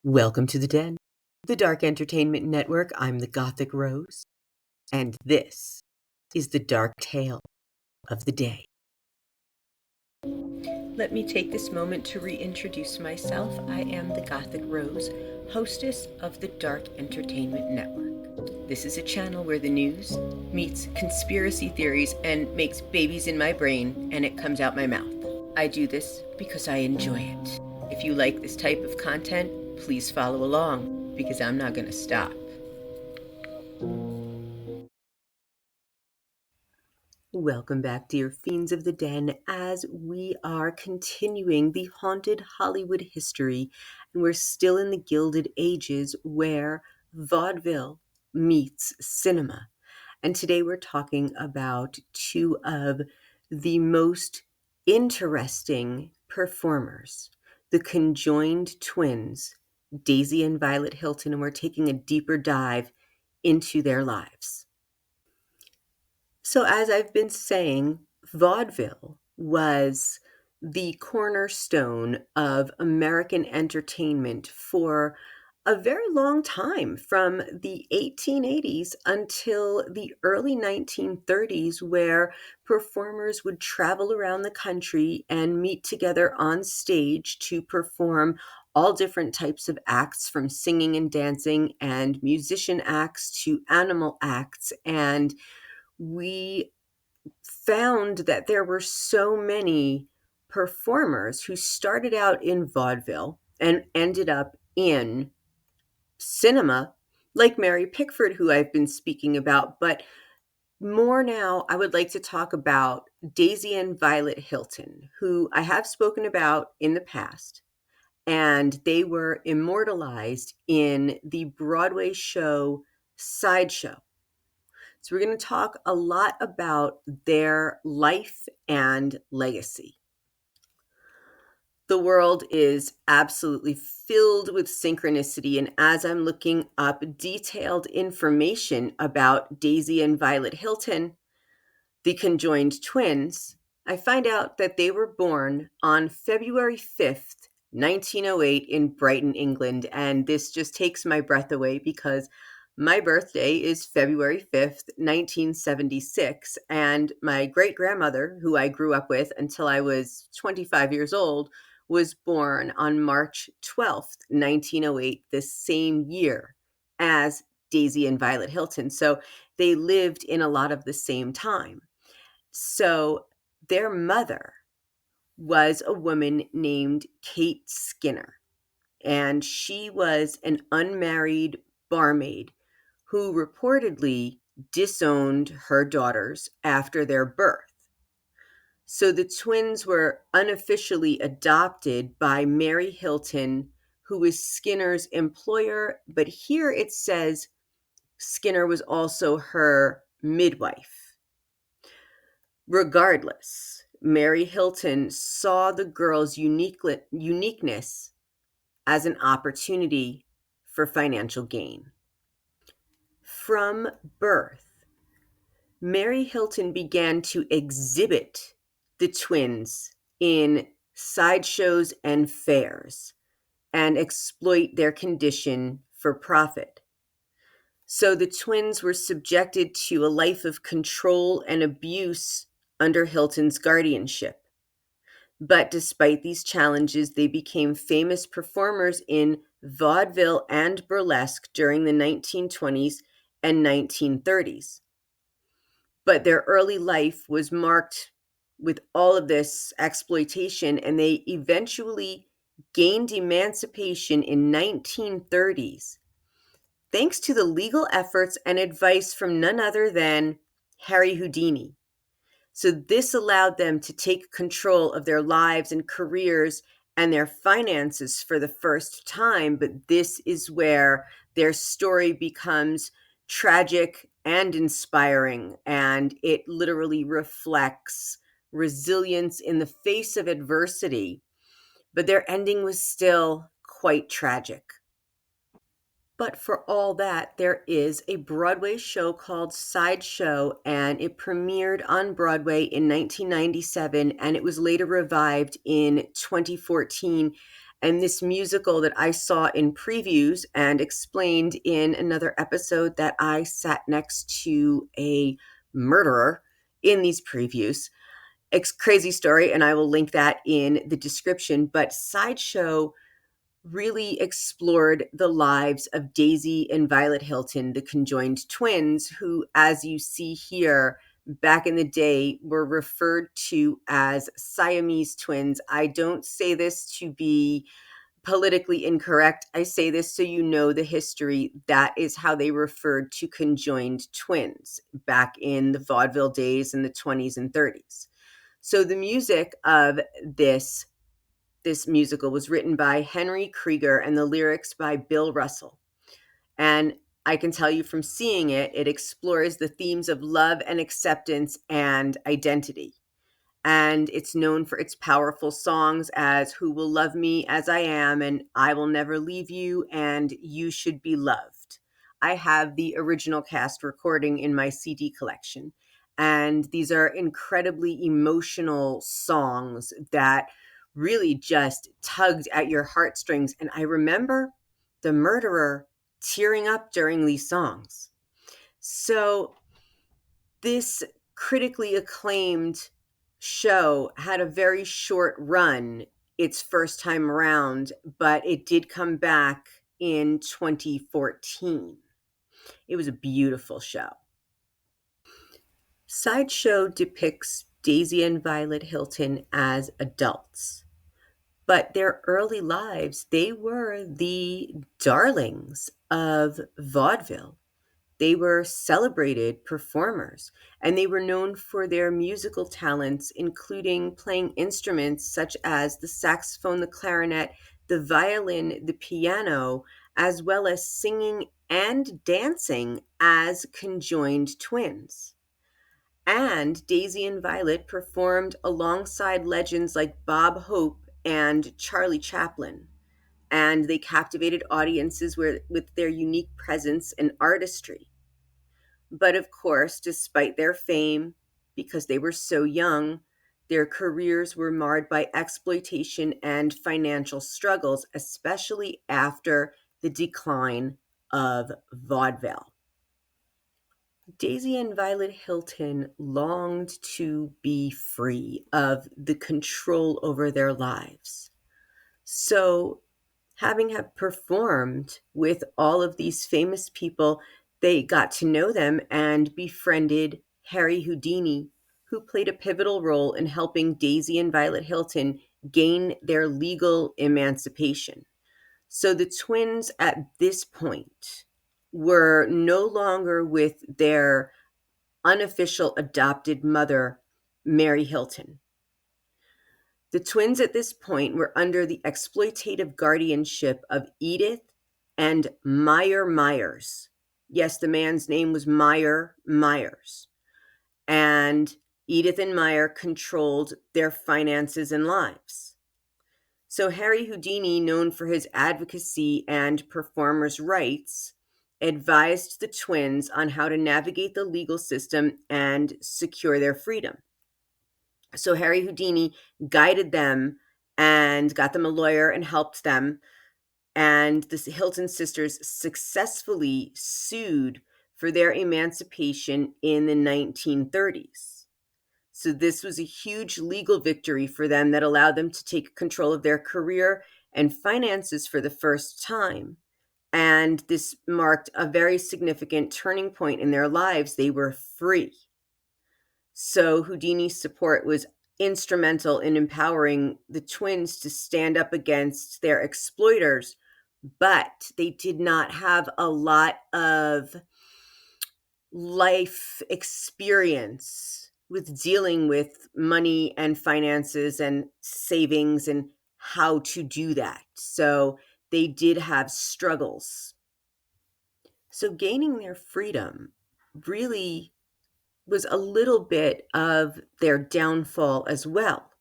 Welcome to the Den, the Dark Entertainment Network. I'm the Gothic Rose, and this is the dark tale of the day. Let me take this moment to reintroduce myself. I am the Gothic Rose, hostess of the Dark Entertainment Network. This is a channel where the news meets conspiracy theories and makes babies in my brain, and it comes out my mouth. I do this because I enjoy it. If you like this type of content, please follow along, because I'm not going to stop. Welcome back, dear fiends of the Den, as we are continuing the haunted Hollywood history, and we're still in the Gilded Ages where vaudeville meets cinema. And today we're talking about two of the most interesting performers, the conjoined twins, Daisy and Violet Hilton, and we're taking a deeper dive into their lives. So, as I've been saying, vaudeville was the cornerstone of American entertainment for a very long time, from the 1880s until the early 1930s, where performers would travel around the country and meet together on stage to perform all different types of acts, from singing and dancing and musician acts to animal acts. And we found that there were so many performers who started out in vaudeville and ended up in cinema, like Mary Pickford, who I've been speaking about. But more now, I would like to talk about Daisy and Violet Hilton, who I have spoken about in the past. And they were immortalized in the Broadway show Sideshow. So, we're going to talk a lot about their life and legacy. The world is absolutely filled with synchronicity, and as I'm looking up detailed information about Daisy and Violet Hilton, the conjoined twins, I find out that they were born on February 5th, 1908, in Brighton, England. And this just takes my breath away, because my birthday is February 5th, 1976. And my great grandmother, who I grew up with until I was 25 years old, was born on March 12th, 1908, the same year as Daisy and Violet Hilton. So they lived in a lot of the same time. So their mother was a woman named Kate Skinner, and she was an unmarried barmaid who reportedly disowned her daughters after their birth. So the twins were unofficially adopted by Mary Hilton, who was Skinner's employer, but here it says Skinner was also her midwife. Regardless, Mary Hilton saw the girls' uniqueness as an opportunity for financial gain. From birth, Mary Hilton began to exhibit the twins in sideshows and fairs and exploit their condition for profit. So the twins were subjected to a life of control and abuse under Hilton's guardianship. But despite these challenges, they became famous performers in vaudeville and burlesque during the 1920s and 1930s. But their early life was marked with all of this exploitation, and they eventually gained emancipation in 1930s, thanks to the legal efforts and advice from none other than Harry Houdini. So this allowed them to take control of their lives and careers and their finances for the first time. But this is where their story becomes tragic and inspiring, and it literally reflects resilience in the face of adversity. But their ending was still quite tragic. But for all that, there is a Broadway show called Sideshow, and it premiered on Broadway in 1997, and it was later revived in 2014. And this musical that I saw in previews and explained in another episode that I sat next to a murderer in these previews. It's crazy story, and I will link that in the description. But Sideshow really explored the lives of Daisy and Violet Hilton, the conjoined twins, who, as you see here, back in the day were referred to as Siamese twins. I don't say this to be politically incorrect. I say this so you know the history. That is how they referred to conjoined twins back in the vaudeville days in the 20s and 30s. So the music of this musical was written by Henry Krieger and the lyrics by Bill Russell. And I can tell you from seeing it, it explores the themes of love and acceptance and identity. And it's known for its powerful songs as Who Will Love Me As I Am and I Will Never Leave You and You Should Be Loved. I have the original cast recording in my CD collection. And these are incredibly emotional songs that really just tugged at your heartstrings. And I remember the murderer tearing up during these songs. So this critically acclaimed show had a very short run its first time around, but it did come back in 2014. It was a beautiful show. Sideshow depicts Daisy and Violet Hilton as adults, but their early lives, they were the darlings of vaudeville. They were celebrated performers, and they were known for their musical talents, including playing instruments such as the saxophone, the clarinet, the violin, the piano, as well as singing and dancing as conjoined twins. And Daisy and Violet performed alongside legends like Bob Hope and Charlie Chaplin. And they captivated audiences with their unique presence and artistry. But of course, despite their fame, because they were so young, their careers were marred by exploitation and financial struggles, especially after the decline of vaudeville. Daisy and Violet Hilton longed to be free of the control over their lives. So, having have performed with all of these famous people, they got to know them and befriended Harry Houdini, who played a pivotal role in helping Daisy and Violet Hilton gain their legal emancipation. So the twins at this point were no longer with their unofficial adopted mother, Mary Hilton. The twins at this point were under the exploitative guardianship of Edith and Meyer Myers. Yes, the man's name was Meyer Myers. And Edith and Meyer controlled their finances and lives. So Harry Houdini, known for his advocacy and performers' rights, advised the twins on how to navigate the legal system and secure their freedom. So Harry Houdini guided them and got them a lawyer and helped them. And the Hilton sisters successfully sued for their emancipation in the 1930s. So this was a huge legal victory for them that allowed them to take control of their career and finances for the first time. And this marked a very significant turning point in their lives. They were free. So Houdini's support was instrumental in empowering the twins to stand up against their exploiters, but they did not have a lot of life experience with dealing with money and finances and savings and how to do that. So they did have struggles. So gaining their freedom really was a little bit of their downfall as well,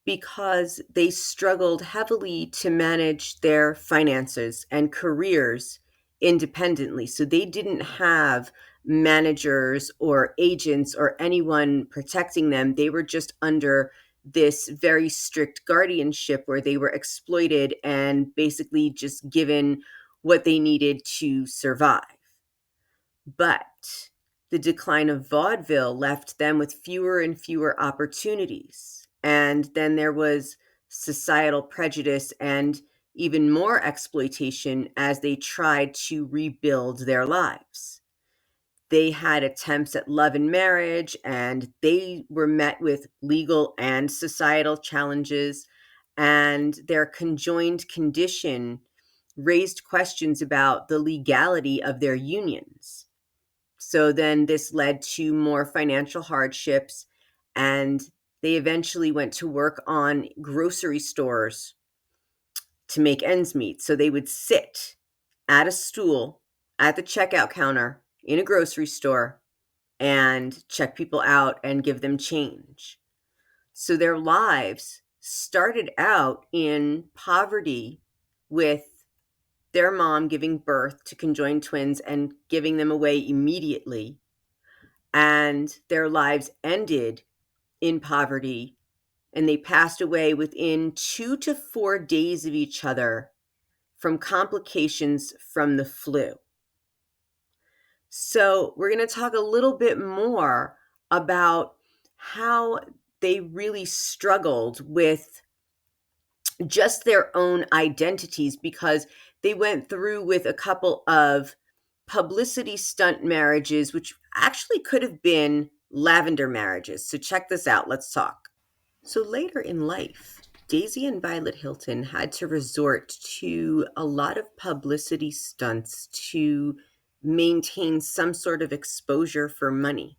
because they struggled heavily to manage their finances and careers independently. So they didn't have managers or agents or anyone protecting them. They were just under this very strict guardianship where they were exploited and basically just given what they needed to survive. But the decline of vaudeville left them with fewer and fewer opportunities. And then there was societal prejudice and even more exploitation as they tried to rebuild their lives. They had attempts at love and marriage, and they were met with legal and societal challenges. And their conjoined condition raised questions about the legality of their unions. So then this led to more financial hardships, and they eventually went to work on grocery stores to make ends meet. So they would sit at a stool at the checkout counter in a grocery store and check people out and give them change. So their lives started out in poverty, with their mom giving birth to conjoined twins and giving them away immediately. And their lives ended in poverty, and they passed away within 2 to 4 days of each other from complications from the flu. So, we're going to talk a little bit more about how they really struggled with just their own identities, because they went through with a couple of publicity stunt marriages, which actually could have been lavender marriages. So, check this out. Let's talk. So, later in life, Daisy and Violet Hilton had to resort to a lot of publicity stunts to maintain some sort of exposure for money.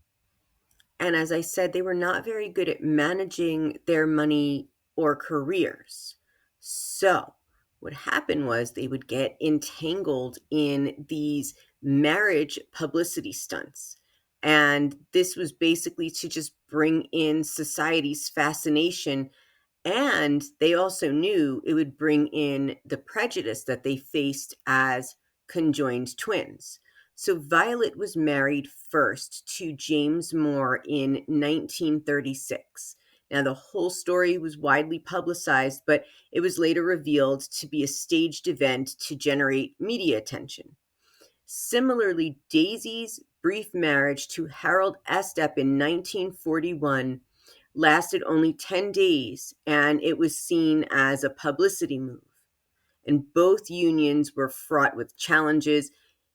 And as I said, they were not very good at managing their money or careers. So, what happened was they would get entangled in these marriage publicity stunts. And this was basically to just bring in society's fascination, and they also knew it would bring in the prejudice that they faced as conjoined twins. So Violet was married first to James Moore in 1936. Now, the whole story was widely publicized, but it was later revealed to be a staged event to generate media attention. Similarly, Daisy's brief marriage to Harold Estep in 1941 lasted only 10 days, and it was seen as a publicity move. And both unions were fraught with challenges,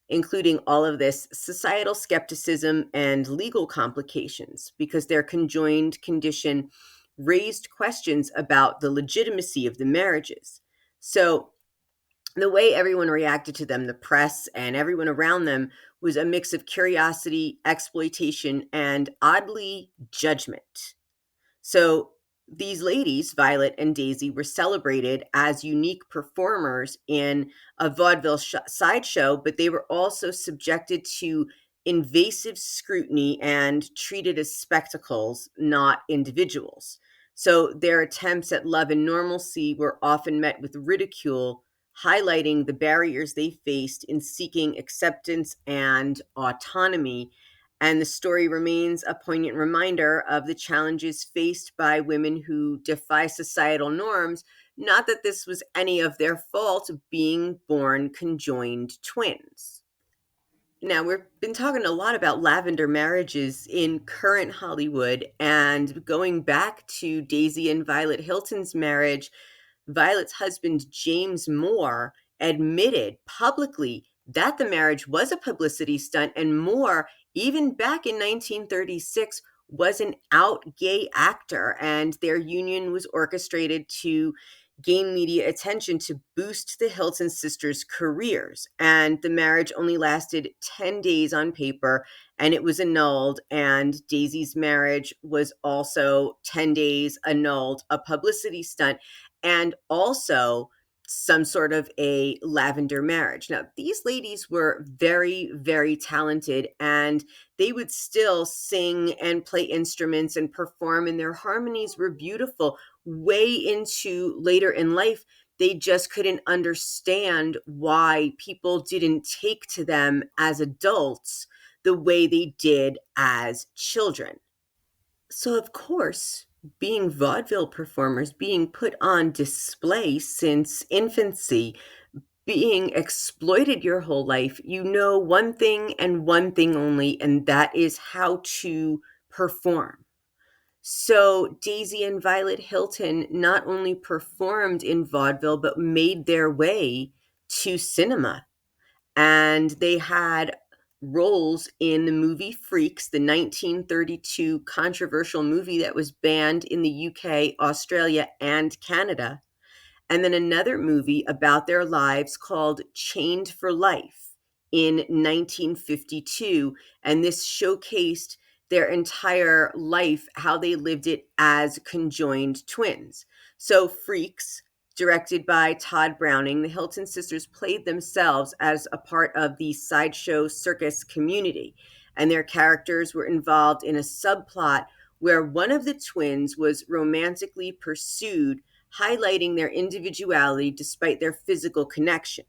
including all of this societal skepticism and legal complications, because their conjoined condition raised questions about the legitimacy of the marriages. So, the way everyone reacted to them, the press and everyone around them, was a mix of curiosity, exploitation, and oddly, judgment. So these ladies, Violet and Daisy, were celebrated as unique performers in a vaudeville sideshow, but they were also subjected to invasive scrutiny and treated as spectacles, not individuals. So their attempts at love and normalcy were often met with ridicule, highlighting the barriers they faced in seeking acceptance and autonomy. And the story remains a poignant reminder of the challenges faced by women who defy societal norms. Not that this was any of their fault, being born conjoined twins. Now, we've been talking a lot about lavender marriages in current Hollywood, and going back to Daisy and Violet Hilton's marriage, Violet's husband, James Moore, admitted publicly that the marriage was a publicity stunt, and Moore, even back in 1936, was an out gay actor, and their union was orchestrated to gain media attention to boost the Hilton sisters' careers. And the marriage only lasted 10 days on paper, and it was annulled. And Daisy's marriage was also 10 days annulled, a publicity stunt, and also some sort of a lavender marriage. Now, these ladies were very, very talented, and they would still sing and play instruments and perform, and their harmonies were beautiful. Way into later in life, they just couldn't understand why people didn't take to them as adults the way they did as children. So, of course, being vaudeville performers, being put on display since infancy, being exploited your whole life, you know one thing and one thing only, and that is how to perform. So Daisy and Violet Hilton not only performed in vaudeville, but made their way to cinema. And they had roles in the movie Freaks, the 1932 controversial movie that was banned in the UK, Australia, and Canada. And then another movie about their lives called Chained for Life in 1952. And this showcased their entire life, how they lived it as conjoined twins. So, Freaks, directed by Todd Browning, the Hilton sisters played themselves as a part of the sideshow circus community. And their characters were involved in a subplot where one of the twins was romantically pursued, highlighting their individuality despite their physical connection.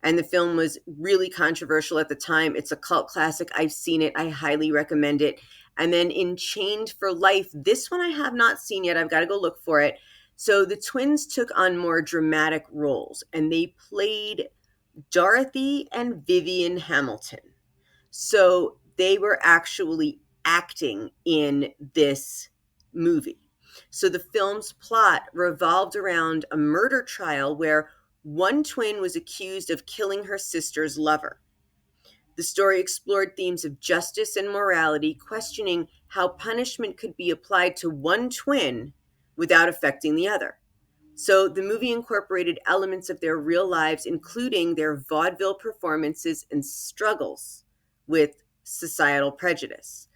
And the film was really controversial at the time. It's a cult classic. I've seen it. I highly recommend it. And then in Chained for Life, this one I have not seen yet. I've got to go look for it. So the twins took on more dramatic roles and they played Dorothy and Vivian Hamilton. So they were actually acting in this movie. So the film's plot revolved around a murder trial where one twin was accused of killing her sister's lover. The story explored themes of justice and morality, questioning how punishment could be applied to one twin without affecting the other. So the movie incorporated elements of their real lives, including their vaudeville performances and struggles with societal prejudice.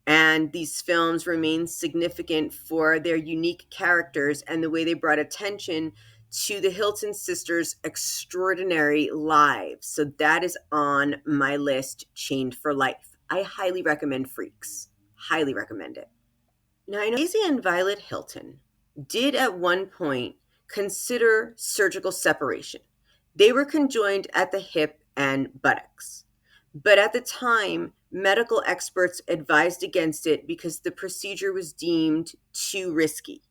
And these films remain significant for their unique characters and the way they brought attention to the Hilton sisters' extraordinary lives. So that is on my list, Chained for Life. I highly recommend Freaks. Highly recommend it. Now, I know Daisy and Violet Hilton did at one point consider surgical separation. They were conjoined at the hip and buttocks. But at the time, medical experts advised against it because the procedure was deemed too risky.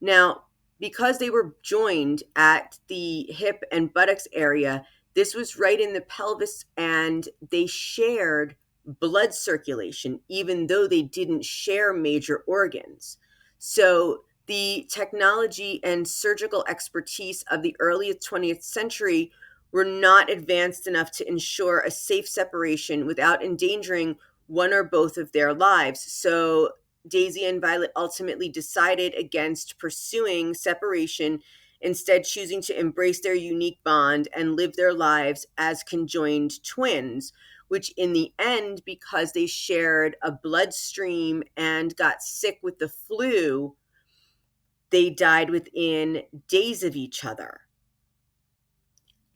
Now, because they were joined at the hip and buttocks area, this was right in the pelvis and they shared blood circulation, even though they didn't share major organs. So, the technology and surgical expertise of the early 20th century were not advanced enough to ensure a safe separation without endangering one or both of their lives. So, Daisy and Violet ultimately decided against pursuing separation, instead, choosing to embrace their unique bond and live their lives as conjoined twins, which in the end, because they shared a bloodstream and got sick with the flu, they died within days of each other.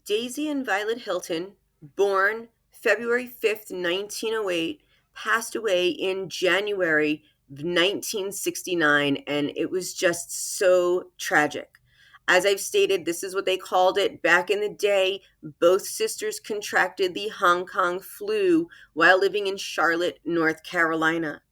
Daisy and Violet Hilton, born February 5th, 1908, passed away in January 1969, and it was just so tragic. As I've stated, this is what they called it back in the day. Both sisters contracted the Hong Kong flu while living in Charlotte, North Carolina.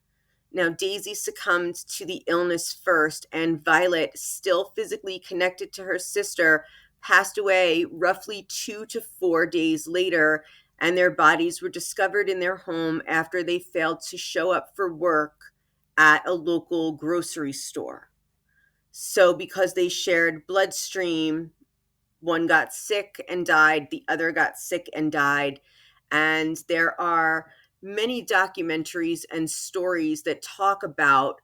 Now, Daisy succumbed to the illness first, and Violet, still physically connected to her sister, passed away roughly 2 to 4 days later, and their bodies were discovered in their home after they failed to show up for work at a local grocery store. So, because they shared bloodstream, one got sick and died, the other got sick and died. And there are many documentaries and stories that talk about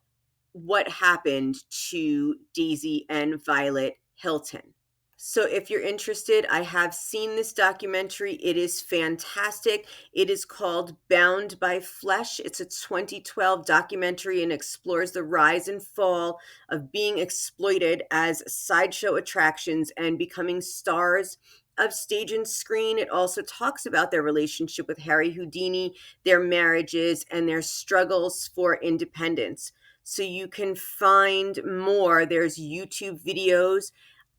what happened to Daisy and Violet Hilton. So, if you're interested, I have seen this documentary. It is fantastic. It is called Bound by Flesh. It's a 2012 documentary and explores the rise and fall of being exploited as sideshow attractions and becoming stars of stage and screen. It also talks about their relationship with Harry Houdini, their marriages, and their struggles for independence. So you can find more. There's YouTube videos,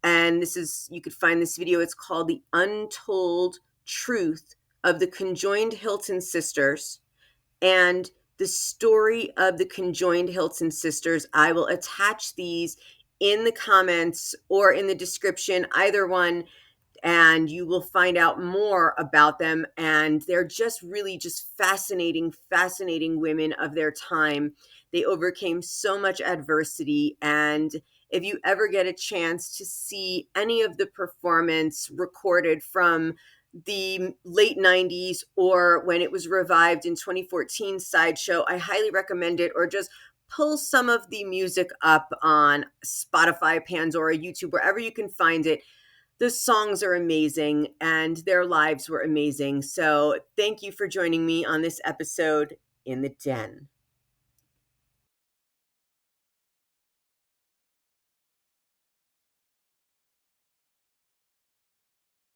and you could find this video. It's called The Untold Truth of the Conjoined Hilton Sisters. And the story of the conjoined Hilton sisters. I will attach these in the comments or in the description, either one, and you will find out more about them. And they're just really just fascinating women of their time. They overcame so much adversity. And if you ever get a chance to see any of the performance recorded from the late 90s or when it was revived in 2014 Sideshow, I highly recommend it. Or just pull some of the music up on Spotify, Pandora, YouTube, wherever you can find it. The songs are amazing and their lives were amazing. So thank you for joining me on this episode in the Den.